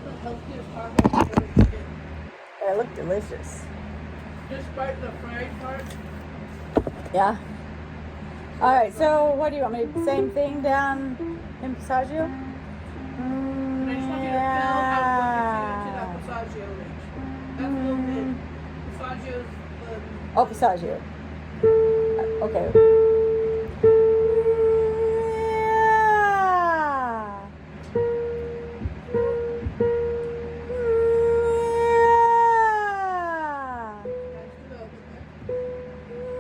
the healthiest taco I've ever eaten. They look delicious. Despite the fried part. Yeah. All right. So what do you want me to? Same thing down in Passaggio? And I just want you to feel how good you feel into that Passaggio range. That's a little bit. Passaggio's the. Oh, Passaggio. Okay. Nice development there.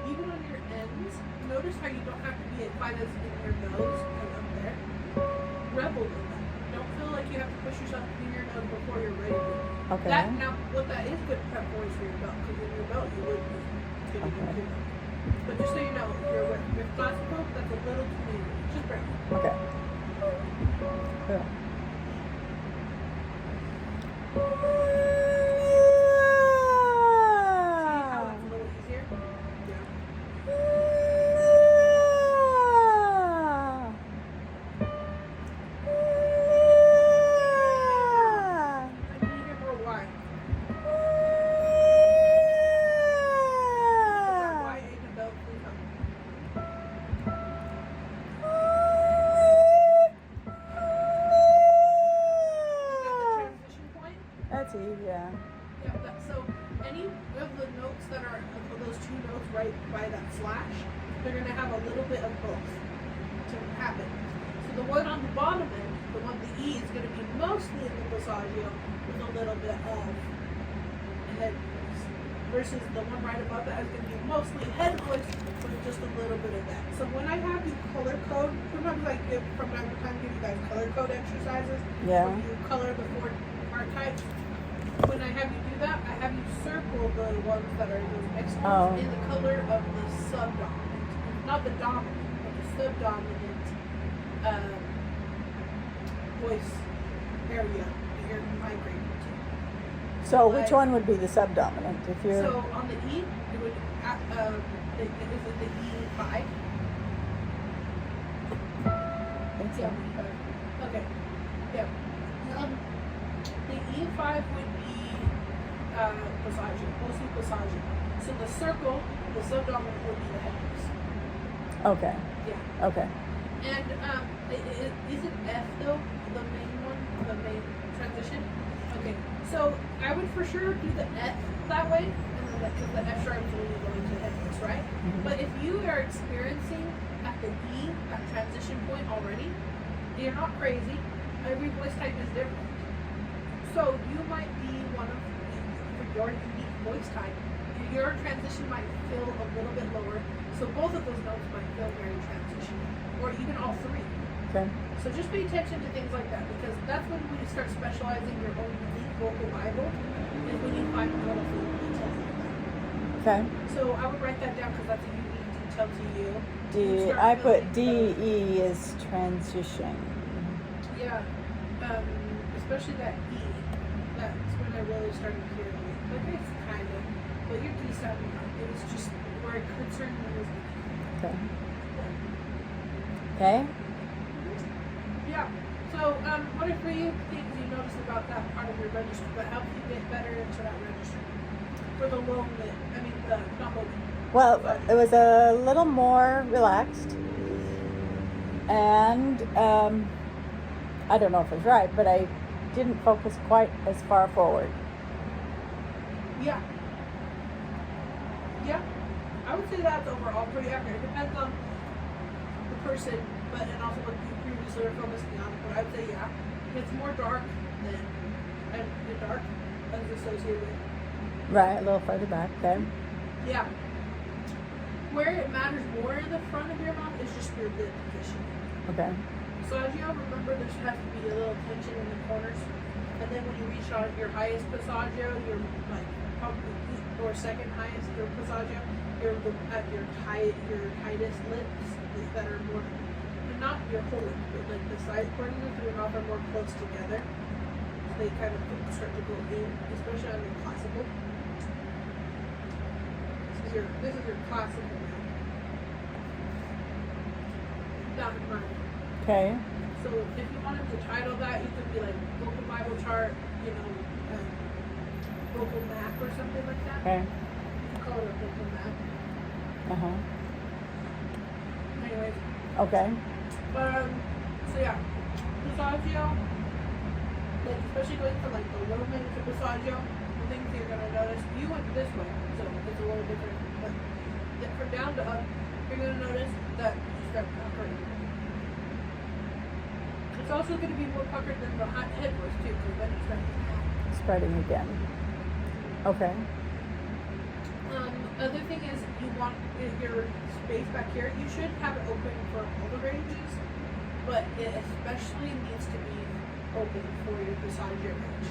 Even on your ends, notice how you don't have to be quite as in your nose and up there. Revel in that. Don't feel like you have to push yourself in your nose before you're ready to. Okay. That, now, what that is good prep for is for your belt, because in your belt you would be getting Okay. into it. But just so you know, if you're with your classical, that's a little too easy. Just break it. Okay. Cool. See how that's a little easier? Yeah. I need to hear more why. That why A to belt, please help. Is that the transition point? That's easy, yeah. Yeah, so any of the notes that are of those two notes right by that slash, they're going to have a little bit of both to happen. So the one on the bottom end, the one, the E, is going to be mostly in the passaggio with a little bit of head voice. Versus the one right above that is going to be mostly head voice with just a little bit of that. So when I have you color code, sometimes I give, from time to time, give you guys color code exercises. Yeah. Where you color the four archetypes. When I have you do that, I have you circle the ones that are those extras Oh. in the color of the subdominant. Not the dominant, but the subdominant voice area that you're migrating to. So which Like- one would be the subdominant if you're? So on the E, it would, is it the E5? think so. Yeah. Okay. Yeah. The E5 would be passaggio, mostly passaggio. So the circle, the subdominant would be the head voice. Okay. Yeah. Okay. And isn't F though the main one, the main transition? Okay. So I would for sure do the F that way, and then because the F sharp is really going to head voice, right? Mhm. But if you are experiencing at the E, that transition point already, you're not crazy. Every voice type is different. So you might be one of, for your unique voice type, your transition might feel a little bit lower. So both of those notes might feel very transitional, or even all three. Okay. So just pay attention to things like that, because that's when you start specializing your own unique vocal Bible, and when you find all of the details like that. Okay. So I would write that down because that's a unique detail to you. D. You start I put feeling D E is transition. Yeah, especially that E. That's when I really started hearing it. Like it's kind of, but your D sounded not. It was just where it certainly was. Okay. Okay. Yeah. So, what are three things you noticed about that part of your register that helped you get better into that register? For the low mid, I mean the not low mid. Well, it was a little more relaxed, and I don't know if it's right, but I didn't focus quite as far forward. Yeah. Yeah. I would say that's overall pretty accurate. It depends on the person, but and also what you previously were focusing on. But I would say yeah, it's more dark than the dark as associated with. Right, a little further back. Okay. Yeah. Where it matters more in the front of your mouth is just your lip position. Okay. So as you all remember, there should have to be a little tension in the corners. And then when you reach on your highest passaggio, your like probably or second highest your passaggio, at your tightest lips that are more, not your whole lip, but like the side corners of your mouth are more close together. So they kind of start to go in, especially on your classical. this is your classical map. Down in mine. Okay. So if you wanted to title that, you could be like local Bible chart, you know, local map or something like that. Okay. You can call it a local map. Anyways, Okay. so yeah, Passaggio, like especially going from like the Roman to Passaggio, the things you're gonna notice, you went this way, so it's a little different, but from down to up, you're gonna notice that you start puckering. It's also gonna be more puckered than the head was too, because then you start to Spreading again. Okay. Other thing is you want your space back here, you should have it open for all the ranges, but it especially needs to be open for your Passaggio range.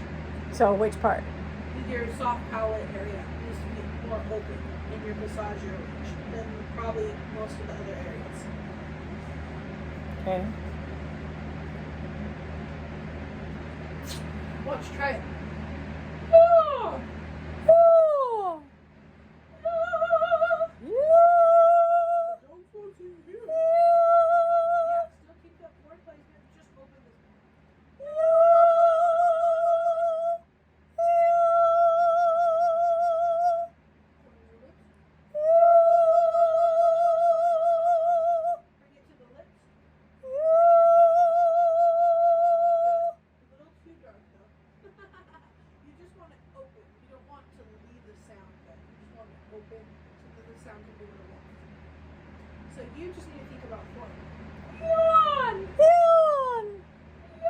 So which part? Your soft palate area needs to be more open in your Passaggio range than probably most of the other areas. Okay. Watch, try it. Oh! Oh! Don't go too here. Yeah, still keep that floor placement, just open this. Bring it to the lips. A little too dark though. You just want it open. You don't want to leave the sound there. You just want it open so that the sound can do what it wants. So you just need to think about form. Yawn! Yawn! Did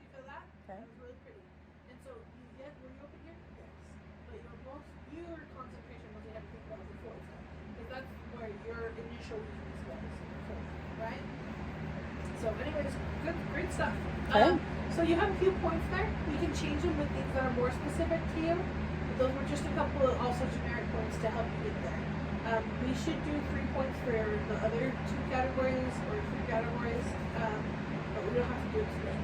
you feel that? Okay. That was really pretty. And so, were you open here? Yes. But your concentration was you had to think about the fourth step. Because that's where your initial weakness was. Right? So anyways, great stuff. Okay. So you have a few points there. You can change them with things that are more specific to you. Those were just a couple of also generic points to help you get there. We should do 3 points for the other 2 categories or 3 categories, but we don't have to do it today.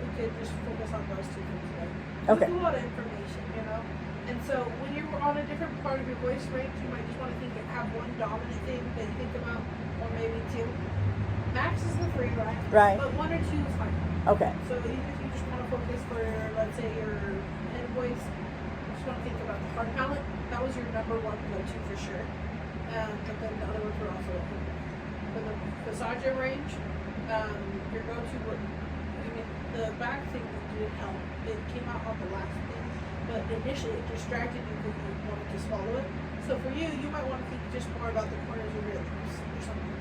We could just focus on those 2 things today. Okay. It's a lot of information, you know. And so when you're on a different part of your voice range, you might just want to have one dominant thing that you think about, or maybe 2. Max is the 3, right? Right. But 1 or 2 is fine. Okay. So even if you just want to focus for, let's say, your head voice, you just want to think about the hard palate. That was your number 1 go-to for sure. But then the other ones were also for the Passaggio range. Your go-to would, the back thing didn't help. It came out on the last thing, but initially it distracted you because you wanted to swallow it. So for you, you might want to think just more about the corners of your lips or something.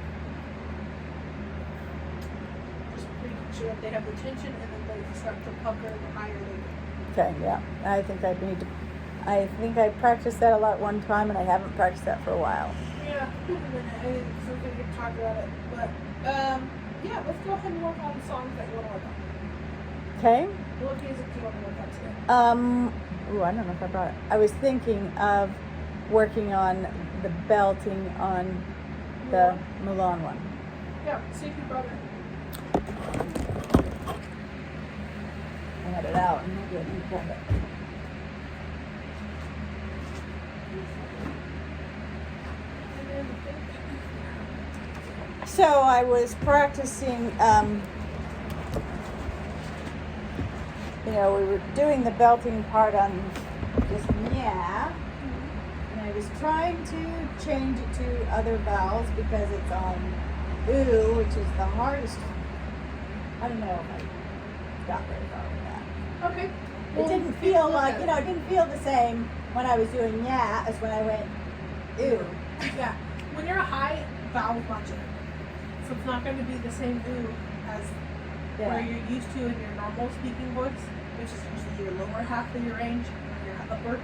Making sure that they have the tension and then they start to pucker the higher they go. Okay, yeah. I think I practiced that a lot one time and I haven't practiced that for a while. Yeah, in a minute. I think so we're gonna get to talk about it. But yeah, let's go ahead and work on the songs that you want to work on. Okay. What music do you want to work on today? I don't know if I brought it. I was thinking of working on the belting on the Mulan one. Yeah, see if you brought it. I had it out and maybe I didn't grab it. So I was practicing, we were doing the belting part on just yeah, and I was trying to change it to other vowels because it's on ooh, which is the hardest. I don't know if I got very far with that. Okay. It didn't feel like, it didn't feel the same when I was doing yeah as when I went ooh. Yeah. When you're a high vowel puncher, so it's not going to be the same ooh as where you're used to in your normal speaking voice, which is usually your lower half of your range and your upper.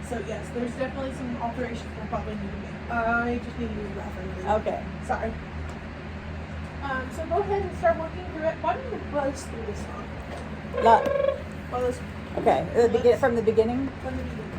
So yes, there's definitely some alterations we'll probably need to make. I just need to use the bathroom. Okay. Sorry. So go ahead and start working through it. Why don't you buzz through this song? Buzz Okay, from the beginning. from the beginning.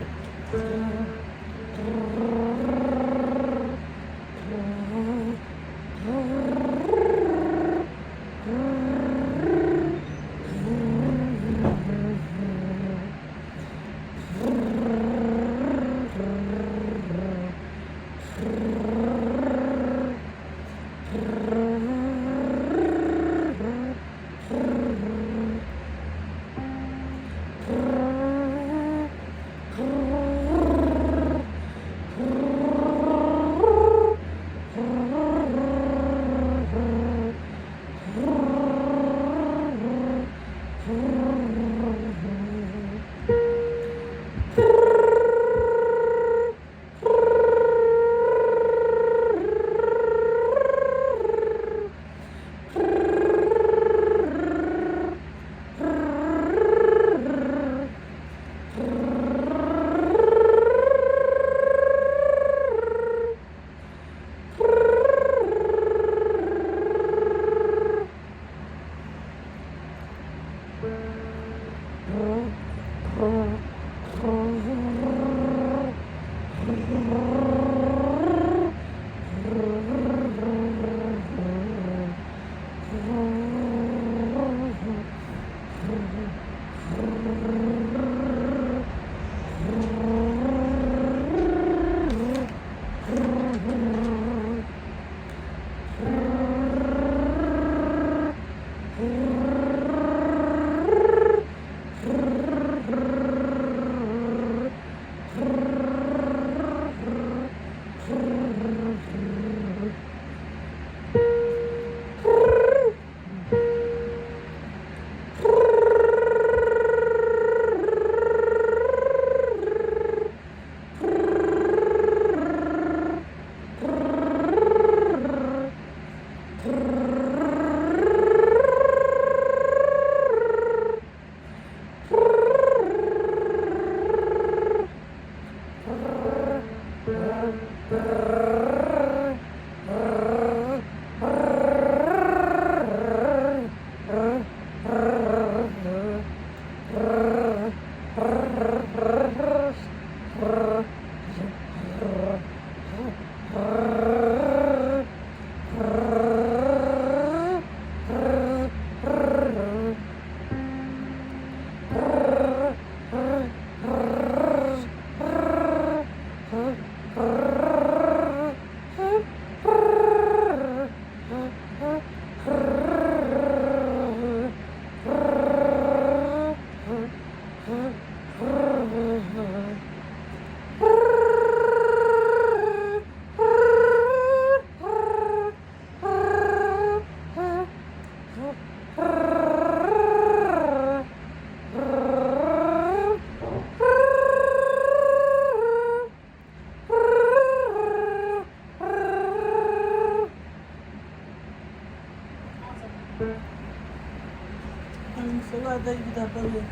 I'm so glad that you did that, Billy.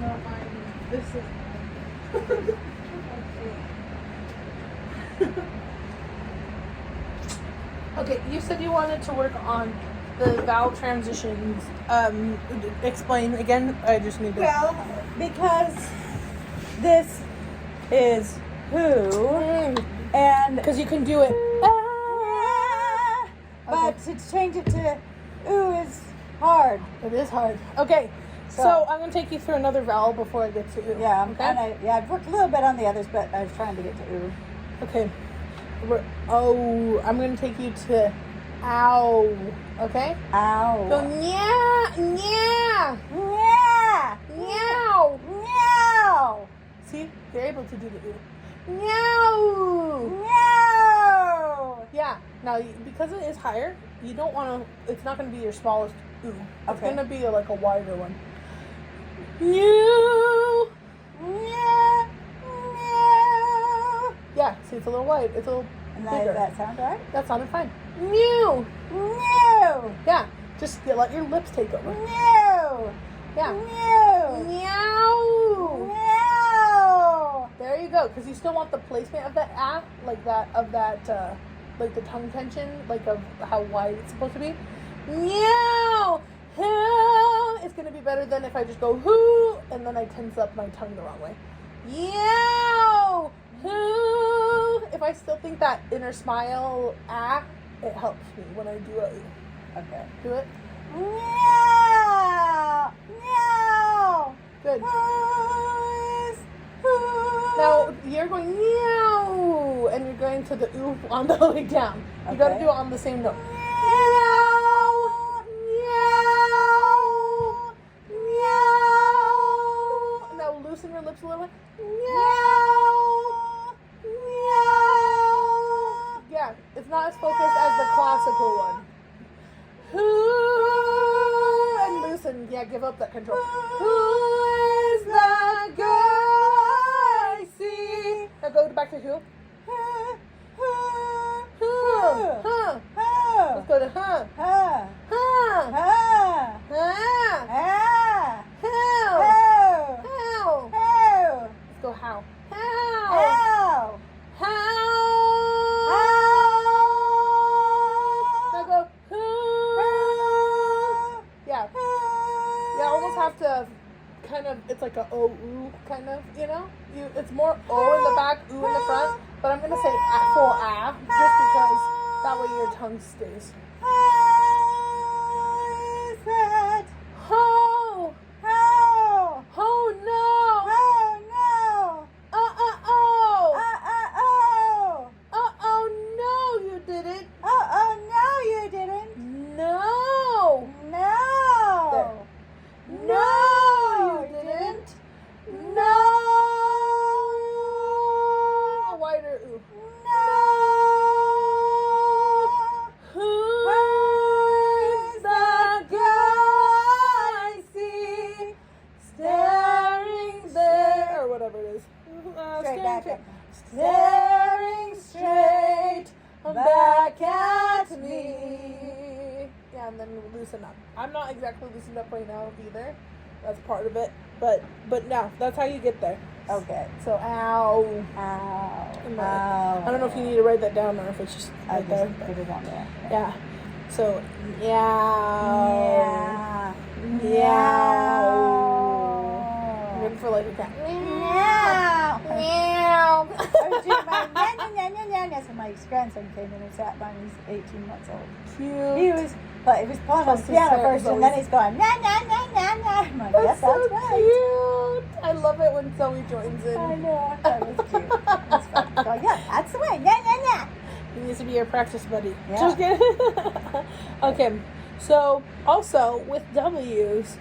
Not mine. This is. Okay, you said you wanted to work on the vowel transitions. Explain again. I just need to. Well, because this is who, and Because you can do it. but to change it to ooh is hard. It is hard. Okay, so I'm gonna take you through another vowel before I get to ooh. Yeah, I'm Okay? kind of I've worked a little bit on the others, but I was trying to get to ooh. Okay. I'm gonna take you to ow. Okay? Ow. Go nya, nya, Yeah. meow. Meow. See, you're able to do the ooh. Meow. Meow. Yeah. Now, because it is higher, you don't want to. It's not gonna be your smallest ooh. It's Okay. gonna be like a wider one. Meow. Meow. Meow. Yeah. See, it's a little wide. It's a little And bigger. that sound right? That sounded fine. Meow. Meow. Yeah. Just let your lips take over. Meow. Yeah. Meow. Meow. Meow. There you go. Because you still want the placement of that ah, like that, like the tongue tension, like of how wide it's supposed to be. Meow. Meow. It's going to be better than if I just go whoo, and then I tense up my tongue the wrong way. Meow. Whoo. If I still think that inner smile ah, it helps me when I do it. Okay. Do it. Meow. Meow. Good. Who is who? Now you're going meow. line to the ooh on the way down. You gotta Okay. do it on the same note. Now loosen your lips a little bit. Yeah, it's not as focused as the classical one. And loosen. Yeah, give up that control. Who is that girl I see? Now go back to who. Huh. Let's go to huh. Huh. Huh. How. How. Let's go how. How. How. Now go who. Yeah. You almost have to kind of, it's like a oh ooh kind of, you know? It's more oh in the back, ooh in the front. But I'm gonna say full ah, just because that way your tongue stays. Oh. Oh no. Oh no, you didn't. No. There. No, you didn't. No. A wider ooh. Who is the girl I see staring there, or whatever it is. Straight back up. Staring straight back at me. Yeah, and then loosen up. I'm not exactly loosened up right now either. That's part of it. But no, that's how you get there. Okay. So ow. Ow. I don't know if you need to write that down or if it's just I right just there. put it on there. Yeah. So meow. Yeah. Meow. I'm good for like a cat. Meow. Meow. I was doing my nya. So my grandson came in and sat by me. He's 18 months old. Cute. He was playing on Plus the his piano hair first, is and then always- he's going na. I'm like, That's yes, so that's right. cute. I love it when Zoe joins in. I know. I thought it was cute. It's fun. So yeah, that's the way. Na. He needs to be your practice buddy. Yeah. Just kidding. Okay. So also with W's,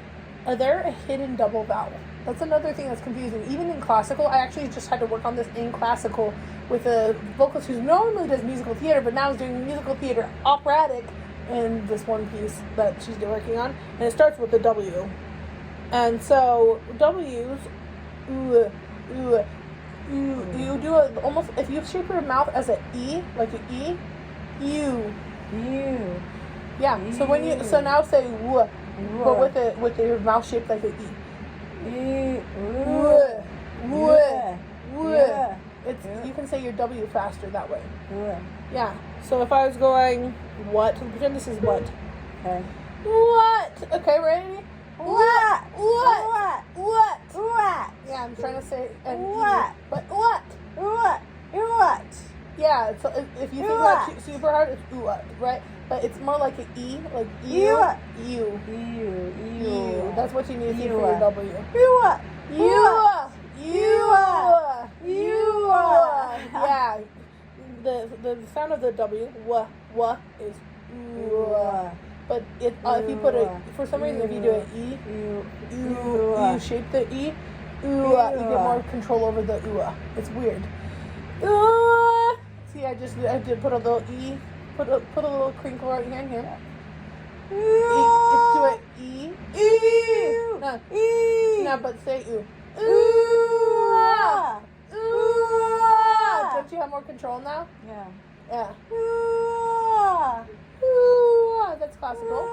are there a hidden double vowel? That's another thing that's confusing. Even in classical, I actually just had to work on this in classical with a vocalist who normally does musical theater, but now is doing musical theater operatic in this one piece that she's working on, and it starts with the W. And so W's, ooh, ooh, ooh, you do it almost, if you shape your mouth as an E, like an E, you. You. Yeah. So when you, so now say woo, but with your mouth shaped like an E. Woo, woo, woo. Yeah. It's, Yeah. you can say your W faster that way. Yeah. Yeah. So if I was going what, pretend this is what. Okay. What? Okay, ready? What? What? What? What? Yeah, I'm trying to say an What? E. But what? What? Yeah, so if you think about it super hard, it's what, right? But it's more like an E, like you. You. That's what you need to see for your W. You. Yeah. The sound of the W, wa is but it if you put a, for some reason if you do an E, you shape the E, you get more control over the It's weird. See, I did put a little E, put a little crinkle right here and here. Do it E. No, but say ooh. Don't you have more control now? Yeah. Yeah. That's classical.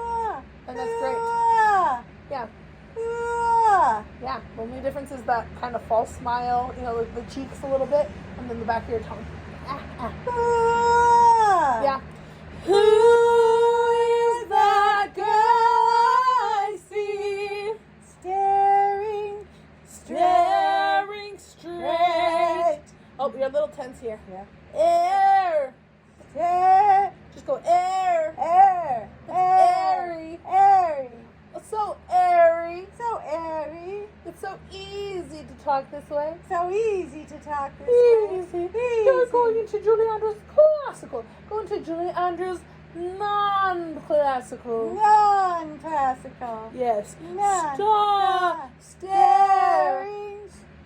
And that's great. Yeah. Yeah. The only difference is that kind of false smile, like the cheeks a little bit, and then the back of your tongue. Yeah. Who is that girl I see? Staring straight. Oh, you're a little tense here. Yeah. Air. Just go air. Airy. It's so airy. So airy. It's so easy to talk this way. So easy to talk this way. Easy. You're going into Julie Andrews classical. Go into Julie Andrews non-classical. Non-classical. Yes. Non. Staring.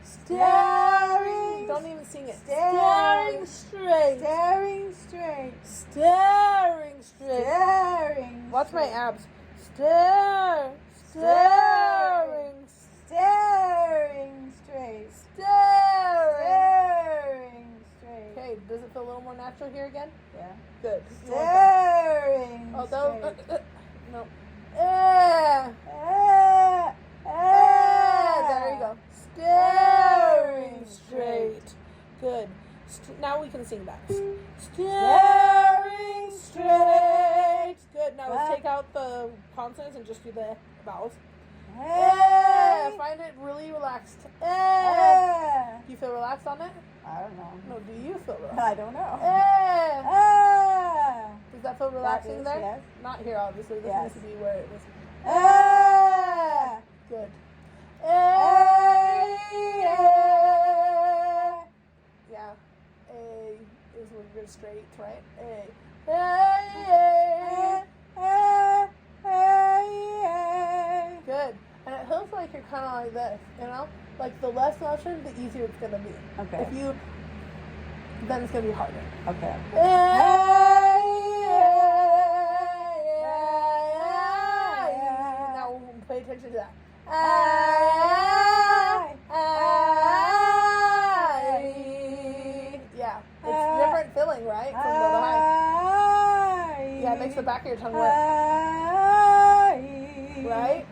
Staring. Don't even sing it. Staring. Straight. Staring straight. Staring straight. Staring. Watch my straight. abs. Staring Staring straight. Staring straight. Okay, does it feel a little more natural here again? Yeah. Good. Staring Oh, that was, straight. no. There you go. Staring straight. Good. Now we can sing that. Staring straight. Good. Now let's take out the consonants and just do the vowels. Find it really relaxed. Do you feel relaxed on it? I don't know. No, do you feel relaxed? I don't know. Does that feel relaxing there? Yes. Not here, obviously. This Yes. needs to be where it was. Good. Yeah. A is when you're straight, right? Good. And it feels like you're kind of like this, you know? Like the less motion, the easier it's going to be. Okay. If you, then it's going to be harder. Okay. Now pay attention to that. Yeah, it's different feeling, right? From low to high. Yeah, it makes the back of your tongue work, right?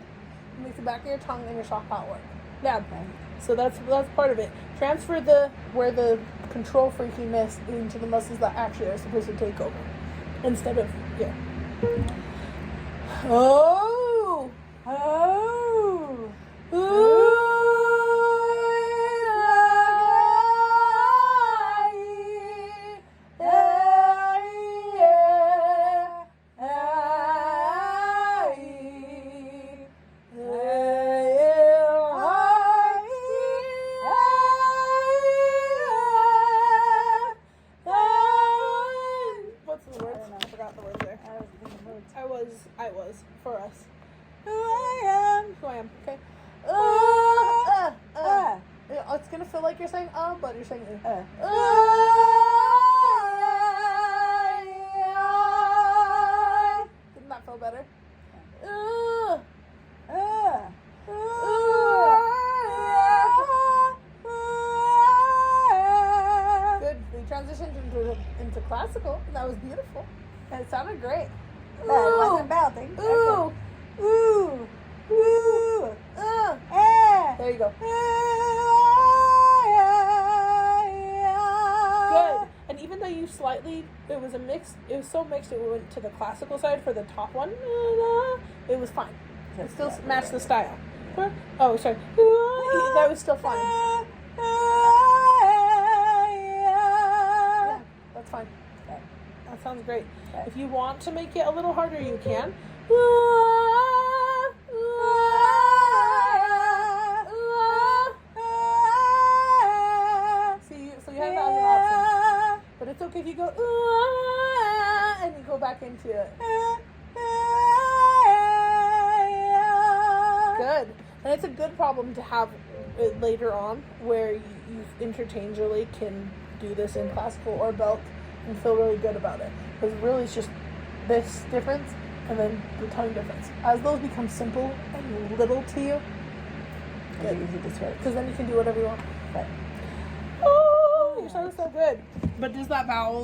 It makes the back of your tongue and your soft pot work. Yeah. So that's part of it. Transfer where the control freakiness into the muscles that actually are supposed to take over, instead of here. Oh. Oh. What's the word? I forgot the word there. I was for us. Who I am. Who I am. Okay. It's gonna feel like you're saying but you're saying Didn't that feel better? Good. We transitioned into classical. And that was beautiful. And it sounded great. That wasn't belting. Ooh. Ooh. Ooh. There you go. Good. And even though you it was so mixed it went to the classical side for the top one. It was fine. It still matched the style. Oh, sorry. That was still fine. Yeah, that's fine. That sounds great. If you want to make it a little harder, you can. So you have that as an option. But it's okay if you go and you go back into it. Good. And it's a good problem to have later on, where you interchangeably can do this in classical or belt and feel really good about it. Because really it's just this difference and then the tongue difference. As those become simple and little to you, It's easy to switch. because then you can do whatever you want. But Oh, you're sounding so good. But does that vowel